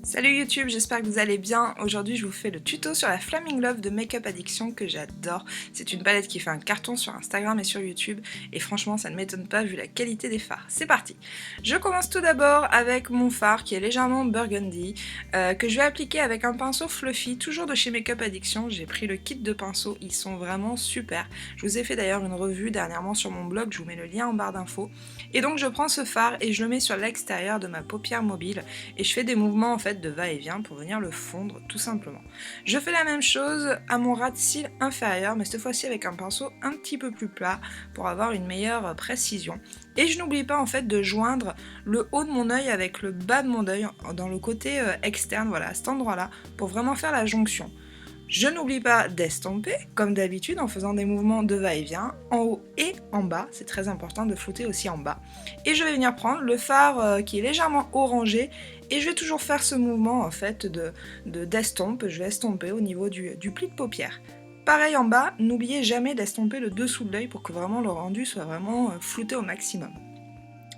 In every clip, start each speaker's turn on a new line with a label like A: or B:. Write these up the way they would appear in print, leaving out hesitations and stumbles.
A: Salut YouTube, j'espère que vous allez bien. Aujourd'hui je vous fais le tuto sur la Flaming Love de Make Up Addiction que j'adore. C'est une palette qui fait un carton sur Instagram et sur YouTube et franchement ça ne m'étonne pas vu la qualité des fards. C'est parti. Je commence tout d'abord avec mon fard qui est légèrement burgundy que je vais appliquer avec un pinceau fluffy, toujours de chez Make Up Addiction. J'ai pris le kit de pinceaux, ils sont vraiment super. Je vous ai fait d'ailleurs une revue dernièrement sur mon blog, je vous mets le lien en barre d'infos. Et donc je prends ce fard et je le mets sur l'extérieur de ma paupière mobile et je fais des mouvements en fait de va-et-vient pour venir le fondre tout simplement. Je fais la même chose à mon ras de cils inférieur, mais cette fois-ci avec un pinceau un petit peu plus plat pour avoir une meilleure précision. Et je n'oublie pas en fait de joindre le haut de mon œil avec le bas de mon œil dans le côté externe, voilà, à cet endroit-là, pour vraiment faire la jonction. Je n'oublie pas d'estomper, comme d'habitude, en faisant des mouvements de va-et-vient, en haut et en bas. C'est très important de flouter aussi en bas. Et je vais venir prendre le fard qui est légèrement orangé, et je vais toujours faire ce mouvement en fait d'estompe. Je vais estomper au niveau du pli de paupière. Pareil en bas, n'oubliez jamais d'estomper le dessous de l'œil pour que vraiment le rendu soit vraiment flouté au maximum.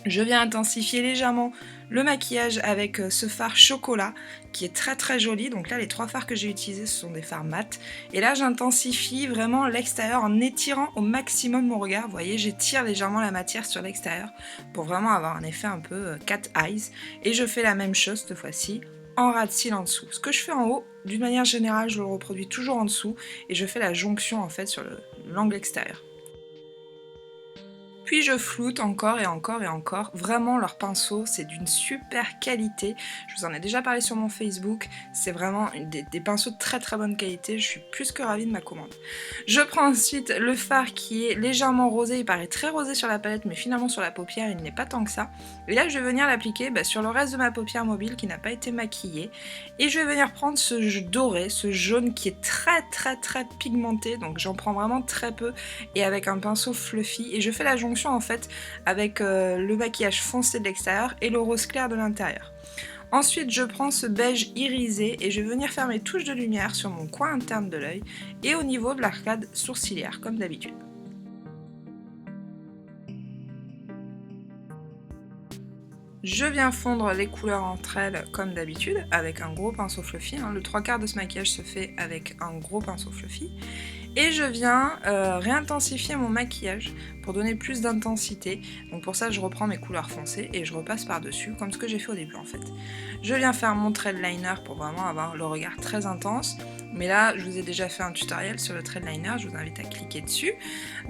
A: Je viens intensifier légèrement le maquillage avec ce fard chocolat qui est très très joli. Donc là les trois fards que j'ai utilisés ce sont des fards mat. Et là j'intensifie vraiment l'extérieur en étirant au maximum mon regard. Vous voyez, j'étire légèrement la matière sur l'extérieur pour vraiment avoir un effet un peu cat eyes. Et je fais la même chose cette fois-ci en ras de cils en dessous. Ce que je fais en haut, d'une manière générale je le reproduis toujours en dessous et je fais la jonction en fait sur l'angle extérieur. Puis je floute encore et encore et encore. Vraiment, leur pinceau, c'est d'une super qualité. Je vous en ai déjà parlé sur mon Facebook. C'est vraiment des pinceaux de très très bonne qualité. Je suis plus que ravie de ma commande. Je prends ensuite le fard qui est légèrement rosé. Il paraît très rosé sur la palette, mais finalement sur la paupière, il n'est pas tant que ça. Et là, je vais venir l'appliquer sur le reste de ma paupière mobile qui n'a pas été maquillée. Et je vais venir prendre ce doré, ce jaune qui est très très très pigmenté. Donc j'en prends vraiment très peu et avec un pinceau fluffy. Et je fais la jonction en fait avec le maquillage foncé de l'extérieur et le rose clair de l'intérieur. Ensuite je prends ce beige irisé et je vais venir faire mes touches de lumière sur mon coin interne de l'œil et au niveau de l'arcade sourcilière comme d'habitude. Je viens fondre les couleurs entre elles comme d'habitude avec un gros pinceau fluffy. Le 3/4 de ce maquillage se fait avec un gros pinceau fluffy. Et je viens réintensifier mon maquillage pour donner plus d'intensité. Donc pour ça je reprends mes couleurs foncées et je repasse par dessus comme ce que j'ai fait au début en fait. Je viens faire mon trait de liner pour vraiment avoir le regard très intense. Mais là je vous ai déjà fait un tutoriel sur le trait de liner, je vous invite à cliquer dessus.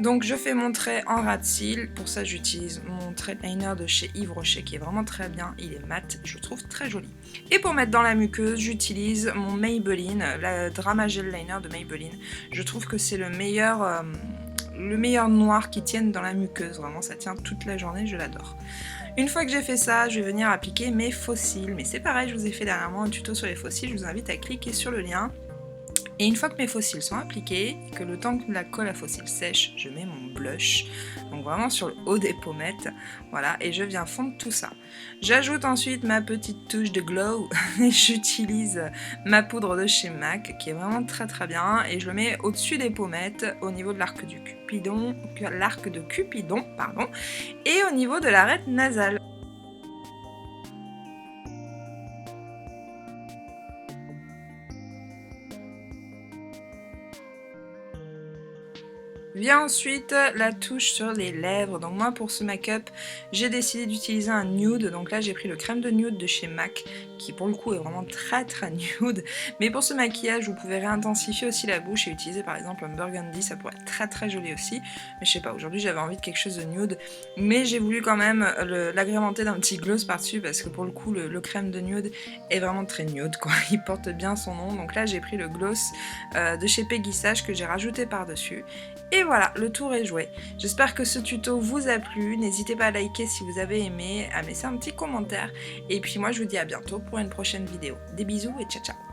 A: Donc je fais mon trait en ras de cils, pour ça j'utilise mon trait de liner de chez Yves Rocher qui est vraiment très bien, il est mat, je le trouve très joli. Et pour mettre dans la muqueuse, j'utilise mon Maybelline, la Drama Gel Liner de Maybelline. Je trouve que c'est le meilleur noir qui tienne dans la muqueuse, vraiment ça tient toute la journée, je l'adore. Une fois que j'ai fait ça, je vais venir appliquer mes faux cils, mais c'est pareil, je vous ai fait dernièrement un tuto sur les faux cils, je vous invite à cliquer sur le lien. Et une fois que mes faux cils sont appliqués, et que le temps que la colle à faux cils sèche, je mets mon blush, donc vraiment sur le haut des pommettes, voilà, et je viens fondre tout ça. J'ajoute ensuite ma petite touche de glow, et j'utilise ma poudre de chez MAC, qui est vraiment très très bien, et je le mets au-dessus des pommettes, au niveau de l'arc de Cupidon, et au niveau de l'arête nasale. Vient ensuite la touche sur les lèvres. Donc moi pour ce make-up j'ai décidé d'utiliser un nude. Donc là j'ai pris le crème de nude de chez MAC qui pour le coup est vraiment très très nude. Mais pour ce maquillage vous pouvez réintensifier aussi la bouche et utiliser par exemple un burgundy, ça pourrait être très très joli aussi. Mais je sais pas, aujourd'hui j'avais envie de quelque chose de nude. Mais j'ai voulu quand même l'agrémenter d'un petit gloss par dessus parce que pour le coup le crème de nude est vraiment très nude quoi. Il porte bien son nom. Donc là j'ai pris le gloss de chez Peggy Sage que j'ai rajouté par dessus. Et voilà, le tour est joué. J'espère que ce tuto vous a plu. N'hésitez pas à liker si vous avez aimé, à me laisser un petit commentaire. Et puis moi je vous dis à bientôt pour une prochaine vidéo. Des bisous et ciao ciao.